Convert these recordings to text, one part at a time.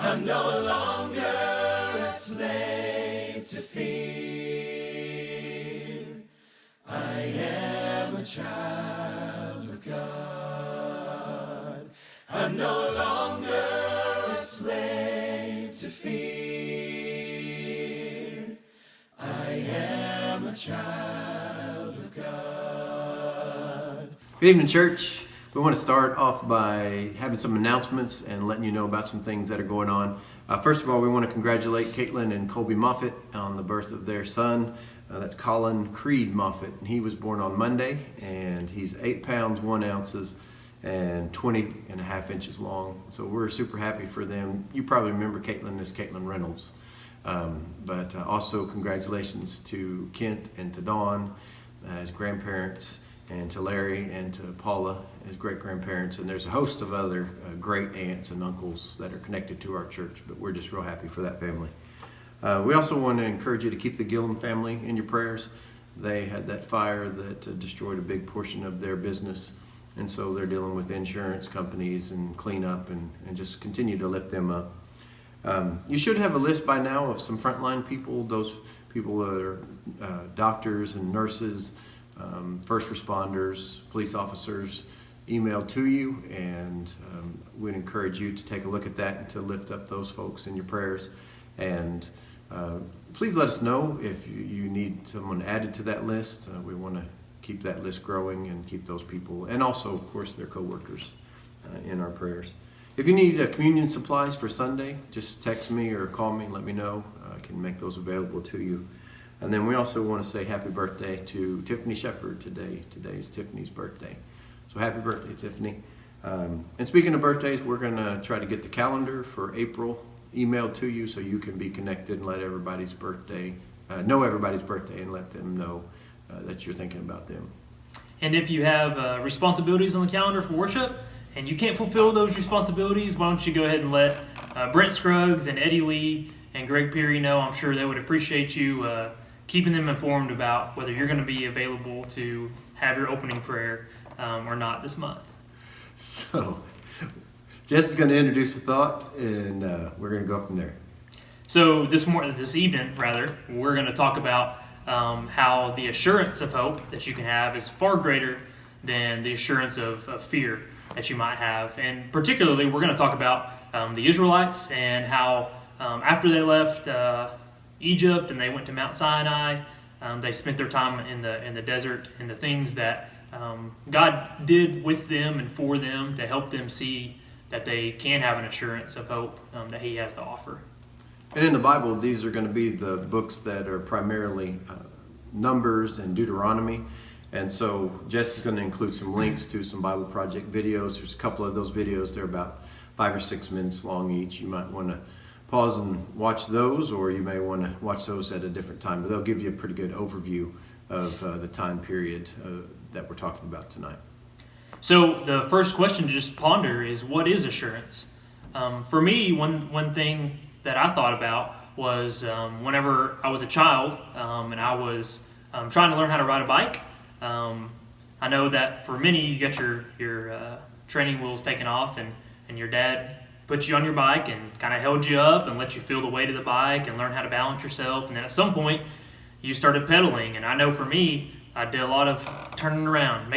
I'm no longer a slave to fear. I am a child of God. I'm no longer a slave to fear. I am a child of God. Good evening, church. We want to start off by having some announcements and letting you know about some things that are going on. First of all, we want to congratulate Caitlin and Colby Moffitt on the birth of their son. That's Colin Creed Moffitt. And he was born on Monday, and he's 8 pounds, 1 ounces, and 20 and a half inches long. So we're super happy for them. You probably remember Caitlin as Caitlin Reynolds. But also congratulations to Kent and to Dawn as grandparents, and to Larry and to Paula as great-grandparents, and there's a host of other great aunts and uncles that are connected to our church, but we're just real happy for that family. We also want to encourage you to keep the Gillum family in your prayers. They had that fire that destroyed a big portion of their business, and so they're dealing with insurance companies and cleanup, and just continue to lift them up. You should have a list by now of some frontline people, those people that are doctors and nurses, first responders, police officers, emailed to you, and we'd encourage you to take a look at that and to lift up those folks in your prayers. And please let us know if you need someone added to that list. We want to keep that list growing and keep those people, and also, of course, their co-workers in our prayers. If you need communion supplies for Sunday, just text me or call me and let me know. I can make those available to you. And then we also want to say happy birthday to Tiffany Shepard today. Today's Tiffany's birthday. So happy birthday, Tiffany. And speaking of birthdays, we're going to try to get the calendar for April emailed to you so you can be connected and let everybody's birthday, know everybody's birthday, and let them know that you're thinking about them. And if you have responsibilities on the calendar for worship and you can't fulfill those responsibilities, why don't you go ahead and let Brent Scruggs and Eddie Lee and Greg Peary know. I'm sure they would appreciate you keeping them informed about whether you're going to be available to have your opening prayer or not this month. So, Jess is going to introduce the thought, and we're going to go from there. So this evening, we're going to talk about how the assurance of hope that you can have is far greater than the assurance of fear that you might have. And particularly, we're going to talk about the Israelites and how after they left Egypt and they went to Mount Sinai, they spent their time in the desert, and the things that God did with them and for them to help them see that they can have an assurance of hope that He has to offer. And in the Bible, these are going to be the books that are primarily Numbers and Deuteronomy. And so Jess is going to include some links to some Bible Project videos. There's a couple of those videos. They're about 5 or 6 minutes long each. You might want to pause and watch those, or you may want to watch those at a different time. But they'll give you a pretty good overview of the time period that we're talking about tonight. So the first question to just ponder is, what is assurance? For me, one thing that I thought about was whenever I was a child and I was trying to learn how to ride a bike. I know that for many, you get your training wheels taken off, and your dad put you on your bike and kind of held you up and let you feel the weight of the bike and learn how to balance yourself. And then at some point, you started pedaling. And I know for me, I did a lot of turning around,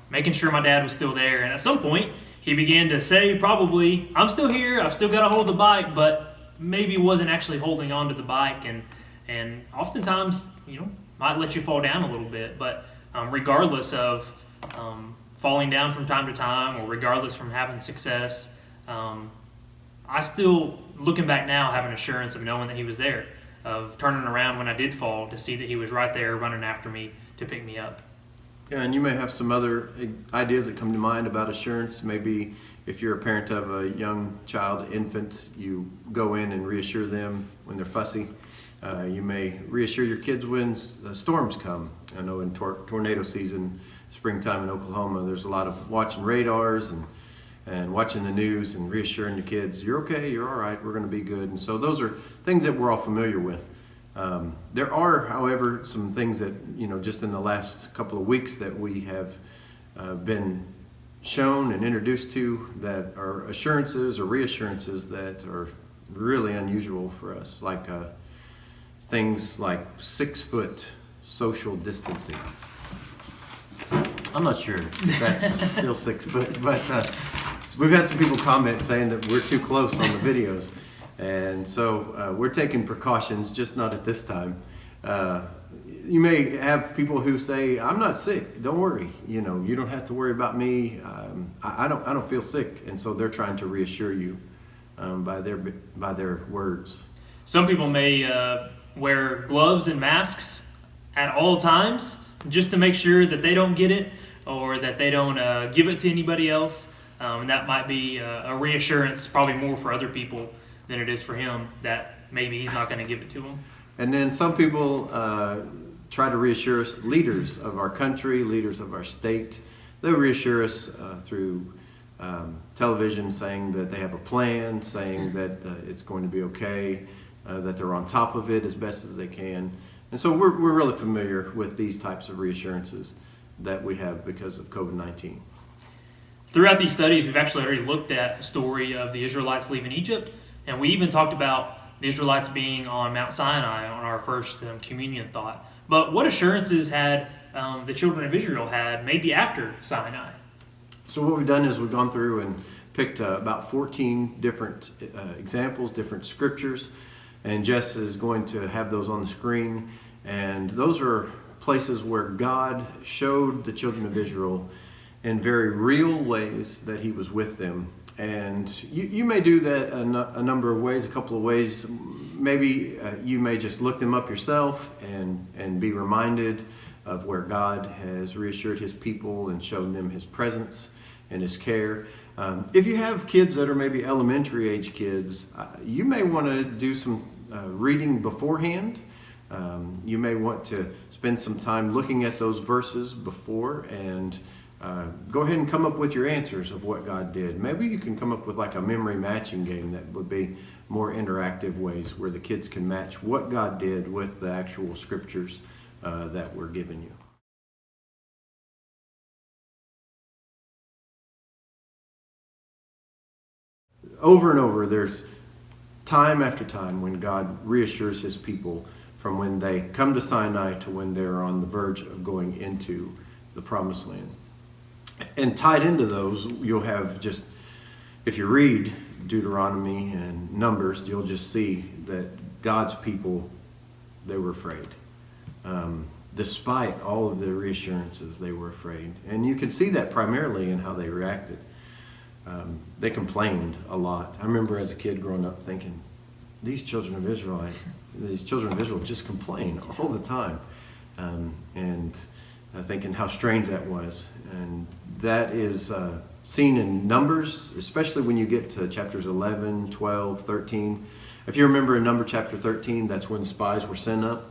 making sure my dad was still there. And at some point, he began to say, probably, I'm still here, I've still got to hold the bike, but maybe wasn't actually holding on to the bike. And oftentimes, might let you fall down a little bit. But regardless of falling down from time to time, or regardless from having success, I still, looking back now, have an assurance of knowing that He was there, of turning around when I did fall to see that He was right there running after me to pick me up. Yeah, and you may have some other ideas that come to mind about assurance. Maybe if you're a parent of a young child, infant, you go in and reassure them when they're fussy. You may reassure your kids when storms come. I know in tornado season, springtime in Oklahoma, there's a lot of watching radars and watching the news and reassuring your kids, you're okay, you're all right, we're going to be good. And so those are things that we're all familiar with. There are, however, some things that, just in the last couple of weeks that we have been shown and introduced to that are assurances or reassurances that are really unusual for us, like things like 6 foot social distancing. I'm not sure if that's still 6 foot, but we've had some people comment saying that we're too close on the videos. And so we're taking precautions, just not at this time. You may have people who say, "I'm not sick. Don't worry. You don't have to worry about me. I don't feel sick." And so they're trying to reassure you by their words. Some people may wear gloves and masks at all times just to make sure that they don't get it or that they don't give it to anybody else. And that might be a reassurance, probably more for other people than it is for him, that maybe he's not going to give it to them. And then some people try to reassure us, leaders of our country, leaders of our state. They reassure us through television, saying that they have a plan, saying that it's going to be okay, that they're on top of it as best as they can. And so we're really familiar with these types of reassurances that we have because of COVID-19. Throughout these studies, we've actually already looked at a story of the Israelites leaving Egypt, and we even talked about the Israelites being on Mount Sinai on our first communion thought. But what assurances had the children of Israel had maybe after Sinai? So what we've done is we've gone through and picked about 14 different examples, different scriptures, and Jess is going to have those on the screen. And those are places where God showed the children of Israel in very real ways that he was with them. And you may do that a number of ways, a couple of ways. Maybe you may just look them up yourself and be reminded of where God has reassured his people and shown them his presence and his care. If you have kids that are maybe elementary age kids, you may want to do some reading beforehand. You may want to spend some time looking at those verses before and go ahead and come up with your answers of what God did. Maybe you can come up with like a memory matching game that would be more interactive ways where the kids can match what God did with the actual scriptures that we're giving you. Over and over, there's time after time when God reassures his people from when they come to Sinai to when they're on the verge of going into the promised land. And tied into those, you'll have just, if you read Deuteronomy and Numbers, you'll just see that God's people, they were afraid. Despite all of the reassurances, they were afraid. And you can see that primarily in how they reacted. They complained a lot. I remember as a kid growing up thinking, these children of Israel just complain all the time. And thinking how strange that was. And that is seen in Numbers, especially when you get to chapters 11, 12, 13. If you remember in Number chapter 13, that's when the spies were sent up.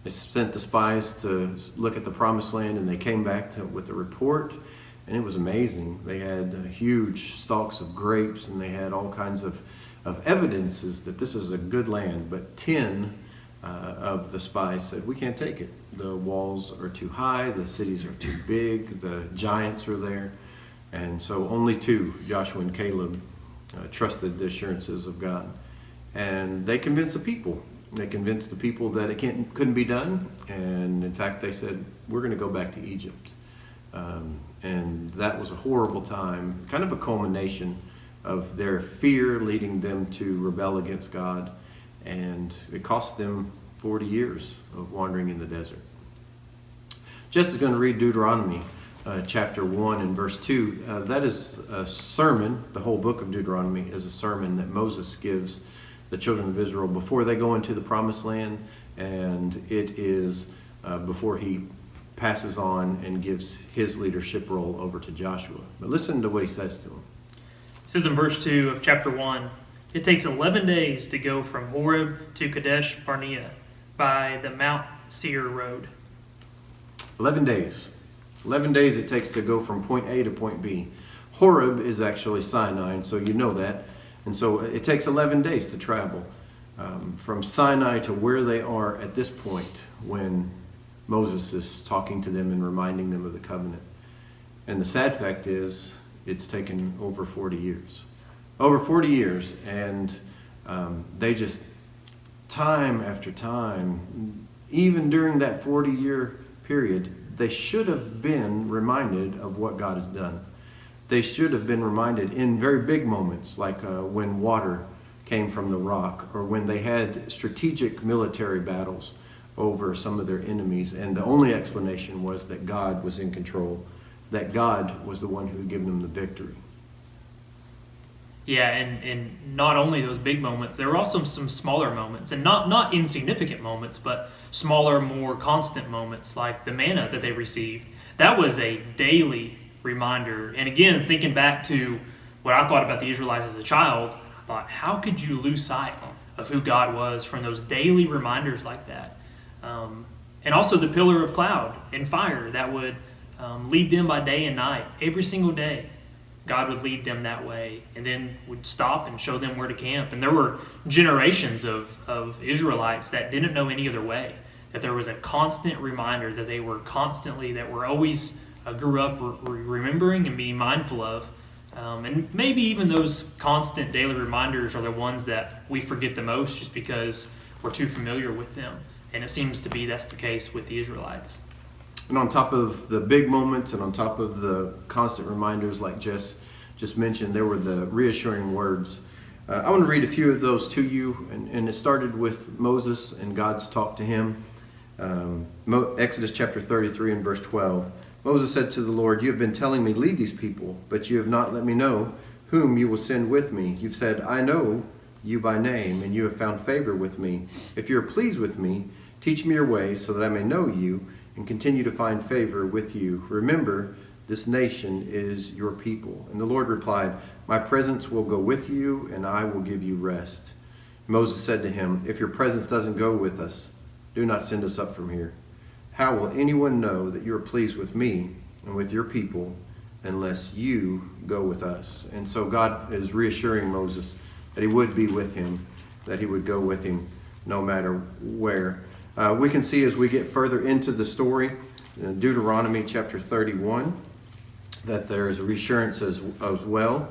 They sent the spies to look at the promised land, and they came back with a report, and it was amazing. They had huge stalks of grapes, and they had all kinds of evidences that this is a good land, but 10 of the spies said, we can't take it. The walls are too high, the cities are too big, the giants are there. And so only 2, Joshua and Caleb, trusted the assurances of God. And they convinced the people. They convinced the people that it couldn't be done. And in fact, they said, we're going to go back to Egypt. And that was a horrible time, kind of a culmination of their fear leading them to rebel against God. And it cost them 40 years of wandering in the desert. Jess is going to read Deuteronomy chapter 1 and verse 2. That is a sermon. The whole book of Deuteronomy is a sermon that Moses gives the children of Israel before they go into the promised land. And it is before he passes on and gives his leadership role over to Joshua. But listen to what he says to him. It says in verse 2 of chapter 1, it takes 11 days to go from Horeb to Kadesh Barnea by the Mount Seir road. 11 days. 11 days it takes to go from point A to point B. Horeb is actually Sinai, and so you know that. And so it takes 11 days to travel from Sinai to where they are at this point when Moses is talking to them and reminding them of the covenant. And the sad fact is it's taken over 40 years. Over 40 years, and They just, time after time, even during that 40-year period, they should have been reminded of what God has done. They should have been reminded in very big moments, like when water came from the rock, or when they had strategic military battles over some of their enemies, and the only explanation was that God was in control, that God was the one who had given them the victory. Yeah, and not only those big moments, there were also some smaller moments, and not insignificant moments, but smaller, more constant moments, like the manna that they received. That was a daily reminder. And again, thinking back to what I thought about the Israelites as a child, I thought, how could you lose sight of who God was from those daily reminders like that? And also the pillar of cloud and fire that would lead them by day and night, every single day. God would lead them that way, and then would stop and show them where to camp. And there were generations of Israelites that didn't know any other way, that there was a constant reminder that they were constantly, that were always grew up remembering and being mindful of. And maybe even those constant daily reminders are the ones that we forget the most just because we're too familiar with them. And it seems to be that's the case with the Israelites. And on top of the big moments and on top of the constant reminders like Jess just mentioned, there were the reassuring words. I want to read a few of those to you, and it started with Moses and God's talk to him. Exodus chapter 33 and verse 12. Moses said to the Lord, "You have been telling me, lead these people, but you have not let me know whom you will send with me. You've said, I know you by name, and you have found favor with me. If you are pleased with me, teach me your ways so that I may know you and continue to find favor with you. Remember, this nation is your people." And the Lord replied, "My presence will go with you, and I will give you rest." Moses said to him, "If your presence doesn't go with us, do not send us up from here. How will anyone know that you are pleased with me and with your people unless you go with us?" And so God is reassuring Moses that he would be with him, that he would go with him no matter where. We can see as we get further into the story, in Deuteronomy chapter 31, that there is reassurance as well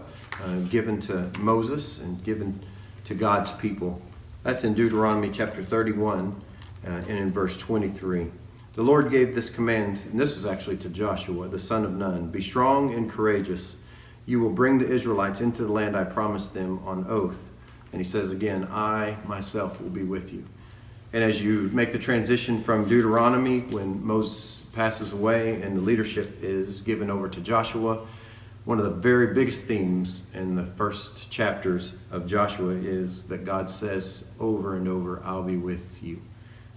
given to Moses and given to God's people. That's in Deuteronomy chapter 31 and in verse 23. The Lord gave this command, and this is actually to Joshua, the son of Nun. "Be strong and courageous. You will bring the Israelites into the land I promised them on oath." And he says again, "I myself will be with you." And as you make the transition from Deuteronomy, when Moses passes away and the leadership is given over to Joshua, one of the very biggest themes in the first chapters of Joshua is that God says over and over, "I'll be with you."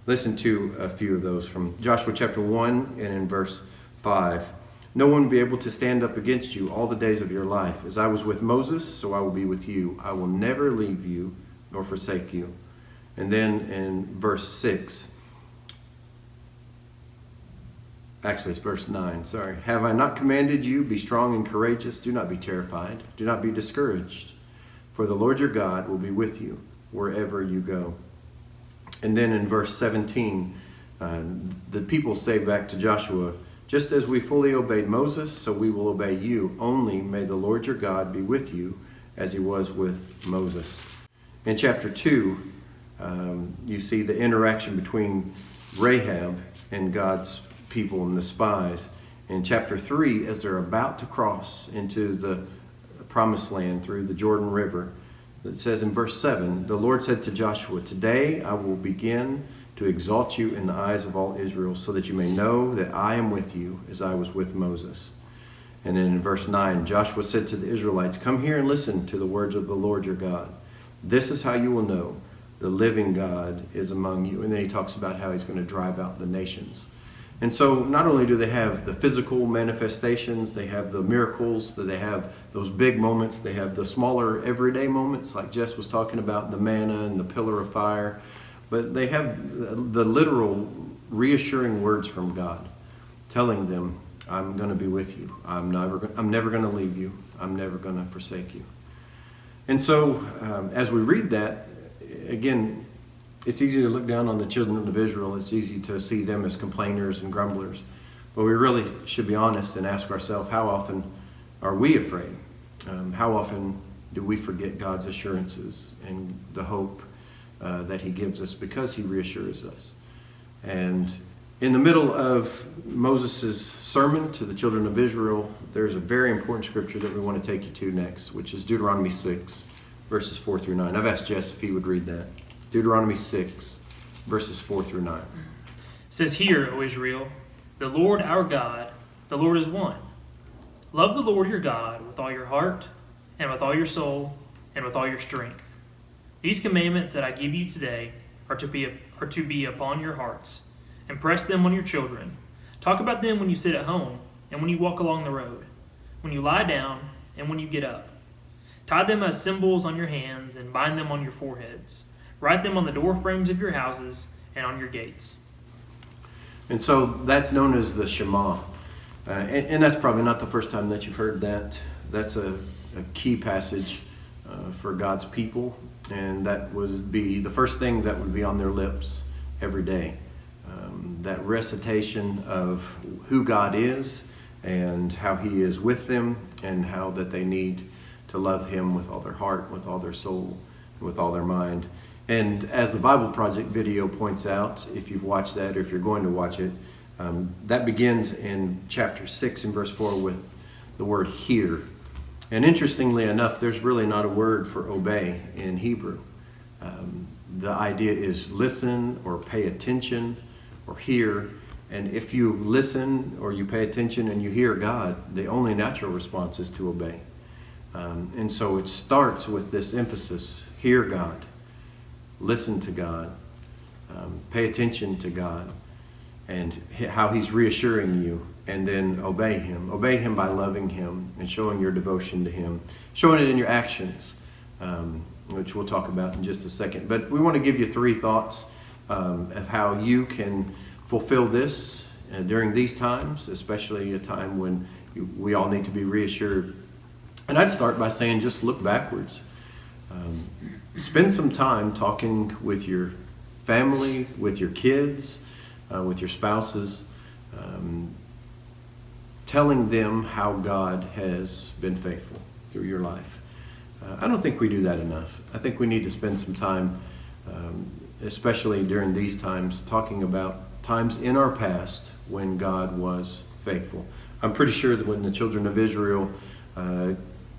Listen to a few of those from Joshua chapter 1 and in verse 5. "No one will be able to stand up against you all the days of your life. As I was with Moses, so I will be with you. I will never leave you nor forsake you." And then in verse 6, actually it's verse 9, sorry. "Have I not commanded you, be strong and courageous, do not be terrified, do not be discouraged, for the Lord your God will be with you wherever you go." And then in verse 17, the people say back to Joshua, "Just as we fully obeyed Moses, so we will obey you. Only may the Lord your God be with you as he was with Moses." In chapter 2, you see the interaction between Rahab and God's people and the spies. In chapter 3, as they're about to cross into the promised land through the Jordan River, it says in verse 7, "The Lord said to Joshua, today I will begin to exalt you in the eyes of all Israel, so that you may know that I am with you as I was with Moses." And then in verse 9, Joshua said to the Israelites, "Come here and listen to the words of the Lord your God. This is how you will know the living God is among you." And then he talks about how he's going to drive out the nations. And so not only do they have the physical manifestations, they have the miracles, they have those big moments, they have the smaller everyday moments like Jess was talking about, the manna and the pillar of fire, but they have the literal reassuring words from God telling them, "I'm going to be with you. I'm never going to leave you. I'm never going to forsake you." And so as we read that, again, it's easy to look down on the children of Israel. It's easy to see them as complainers and grumblers. But we really should be honest and ask ourselves, how often are we afraid? How often do we forget God's assurances and the hope that he gives us because he reassures us. And in the middle of Moses' sermon to the children of Israel, there's a very important scripture that we want to take you to next, which is Deuteronomy 6, verses 4 through 9. I've asked Jess if he would read that. Deuteronomy 6, verses 4 through 9. It says, "Hear, O Israel, the Lord our God, the Lord is one. Love the Lord your God with all your heart, and with all your soul, and with all your strength. These commandments that I give you today are to be upon your hearts. Impress them on your children. Talk about them when you sit at home, and when you walk along the road, when you lie down, and when you get up. Tie them as symbols on your hands, and bind them on your foreheads. Write them on the door frames of your houses and on your gates." And so that's known as the Shema. And that's probably not the first time that you've heard that. That's a key passage for God's people. And that would be the first thing that would be on their lips every day. That recitation of who God is and how he is with them and how that they need to love him with all their heart, with all their soul, with all their mind. And as the Bible Project video points out, if you've watched that or if you're going to watch it, that begins in chapter 6 and verse 4 with the word hear. And interestingly enough, there's really not a word for obey in Hebrew. The idea is listen or pay attention or hear. And if you listen or you pay attention and you hear God, the only natural response is to obey. And so it starts with this emphasis: hear God, listen to God, pay attention to God, and how he's reassuring you, and then obey him. Obey him by loving him and showing your devotion to him, showing it in your actions, which we'll talk about in just a second. But we want to give you 3 thoughts of how you can fulfill this during these times, especially a time when we all need to be reassured. And I'd start by saying just look backwards. Spend some time talking with your family, with your kids, with your spouses, telling them how God has been faithful through your life. I don't think we do that enough. I think we need to spend some time, especially during these times, talking about times in our past when God was faithful. I'm pretty sure that when the children of Israel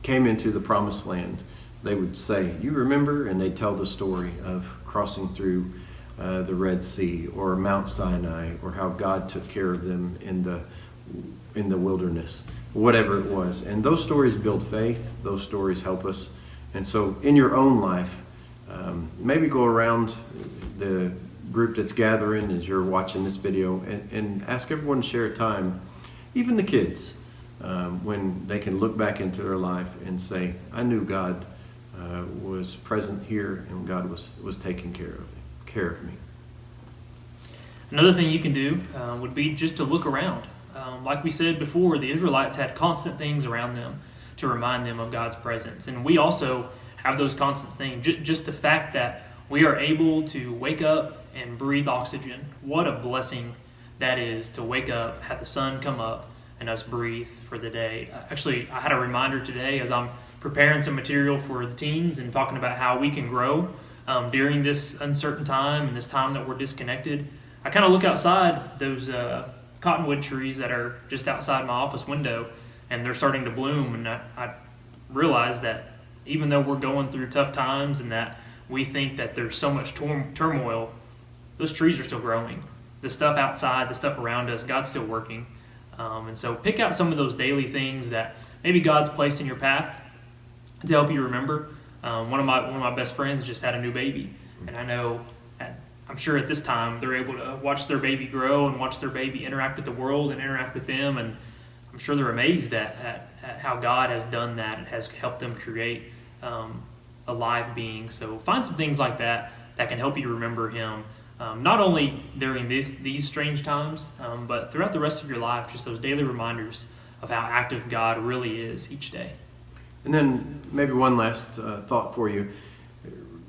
came into the promised land, they would say, "You remember?" And they'd tell the story of crossing through the Red Sea or Mount Sinai, or how God took care of them in the wilderness, whatever it was. And those stories build faith. Those stories help us. And so in your own life, maybe go around the group that's gathering as you're watching this video and ask everyone to share a time, even the kids, when they can look back into their life and say, "I knew God was present here, and God was taking care of me." Another thing you can do would be just to look around. Like we said before, the Israelites had constant things around them to remind them of God's presence. And we also have those constant things. Just the fact that we are able to wake up and breathe oxygen. What a blessing that is, to wake up, have the sun come up, and us breathe for the day. Actually, I had a reminder today as I'm preparing some material for the teens and talking about how we can grow during this uncertain time and this time that we're disconnected. I kind of look outside those cottonwood trees that are just outside my office window, and they're starting to bloom, and I realize that even though we're going through tough times and that we think that there's so much turmoil, those trees are still growing. The stuff outside, the stuff around us, God's still working. And so pick out some of those daily things that maybe God's placed in your path to help you remember. One of my best friends just had a new baby, and I know I'm sure at this time they're able to watch their baby grow and watch their baby interact with the world and interact with them, and I'm sure they're amazed at how God has done that and has helped them create a live being. So find some things like that can help you remember Him, not only during these strange times, but throughout the rest of your life. Just those daily reminders of how active God really is each day. And then maybe one last thought for you.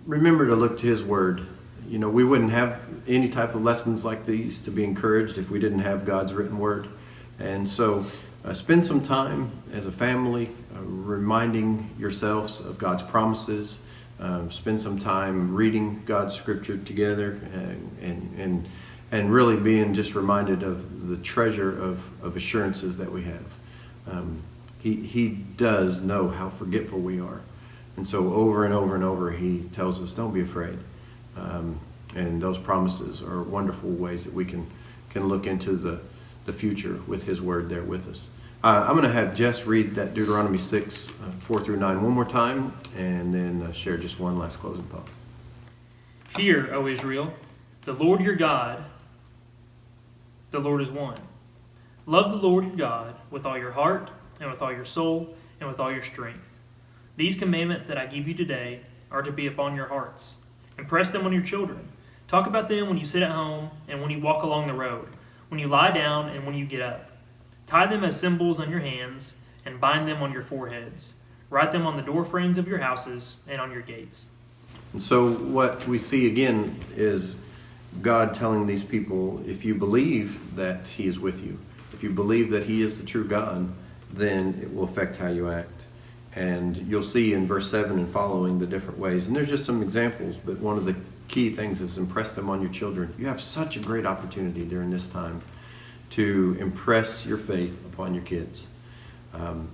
Remember to look to His Word. You know, we wouldn't have any type of lessons like these to be encouraged if we didn't have God's written Word. And so spend some time as a family reminding yourselves of God's promises. Spend some time reading God's scripture together and really being just reminded of the treasure of assurances that we have. He does know how forgetful we are. And so over and over and over, he tells us, don't be afraid. And those promises are wonderful ways that we can look into the future with his word there with us. I'm going to have Jess read that Deuteronomy 6, 4 through 9 one more time, and then share just one last closing thought. Hear, O Israel, the Lord your God, the Lord is one. Love the Lord your God with all your heart, and with all your soul, and with all your strength. These commandments that I give you today are to be upon your hearts. Impress them on your children. Talk about them when you sit at home, and when you walk along the road, when you lie down, and when you get up. Tie them as symbols on your hands, and bind them on your foreheads. Write them on the doorframes of your houses and on your gates. And so what we see again is God telling these people, if you believe that he is with you, if you believe that he is the true God, then it will affect how you act. And you'll see in verse 7 and following the different ways. And there's just some examples, but one of the key things is impress them on your children. You have such a great opportunity during this time to impress your faith upon your kids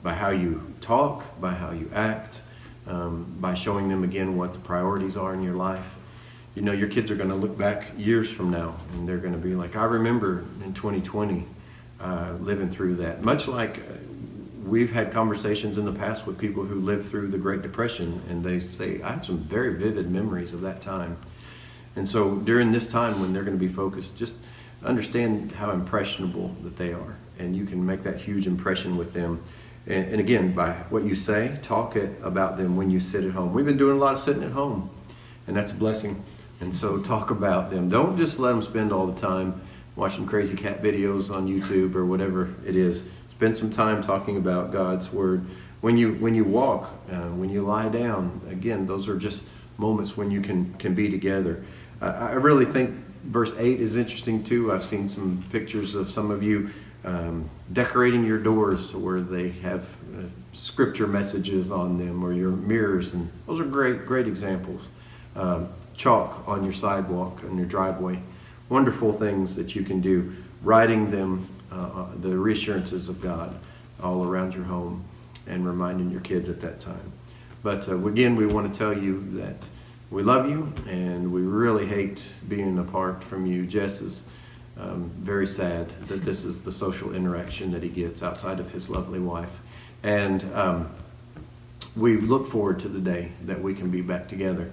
by how you talk, by how you act, by showing them again what the priorities are in your life. You know, your kids are going to look back years from now and they're going to be like, I remember in 2020 living through that. Much like we've had conversations in the past with people who lived through the Great Depression, and they say, I have some very vivid memories of that time. And so during this time when they're going to be focused, just understand how impressionable that they are, and you can make that huge impression with them. And again, by what you say, talk about them when you sit at home. We've been doing a lot of sitting at home, and that's a blessing. And so talk about them. Don't just let them spend all the time watching crazy cat videos on YouTube or whatever it is. Spend some time talking about God's word. When you walk, when you lie down, again, those are just moments when you can be together. I really think verse 8 is interesting too. I've seen some pictures of some of you decorating your doors where they have scripture messages on them, or your mirrors, and those are great examples. Chalk on your sidewalk, on your driveway. Wonderful things that you can do. Writing them, the reassurances of God all around your home, and reminding your kids at that time. But again, we want to tell you that we love you, and we really hate being apart from you. Jess is very sad that this is the social interaction that he gets outside of his lovely wife. And we look forward to the day that we can be back together.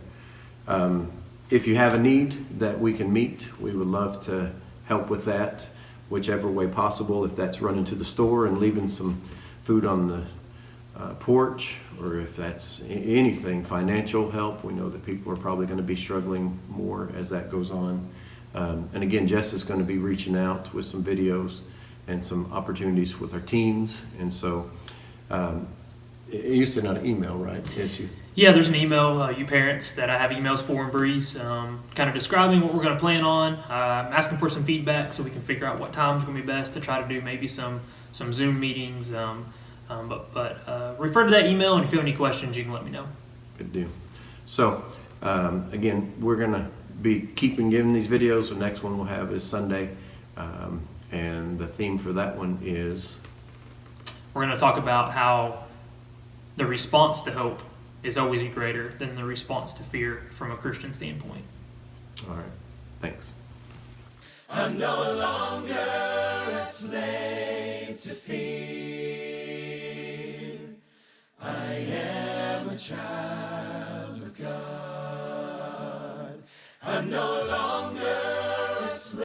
If you have a need that we can meet, we would love to help with that, whichever way possible. If that's running to the store and leaving some food on the porch, or if that's anything, financial help. We know that people are probably going to be struggling more as that goes on. And again, Jess is going to be reaching out with some videos and some opportunities with our teens. And so you sent out an email, right? Yes, you. Yeah, there's an email, you parents, that I have emails for in Breeze, kind of describing what we're going to plan on, asking for some feedback so we can figure out what time's going to be best to try to do maybe some Zoom meetings. But refer to that email, and if you have any questions, you can let me know. Good deal. So again, we're going to be giving these videos. The next one we'll have is Sunday, and the theme for that one is, we're going to talk about how the response to hope is always greater than the response to fear from a Christian standpoint. all right, thanks. I'm no longer a slave to fear. I am a child of God. I'm no longer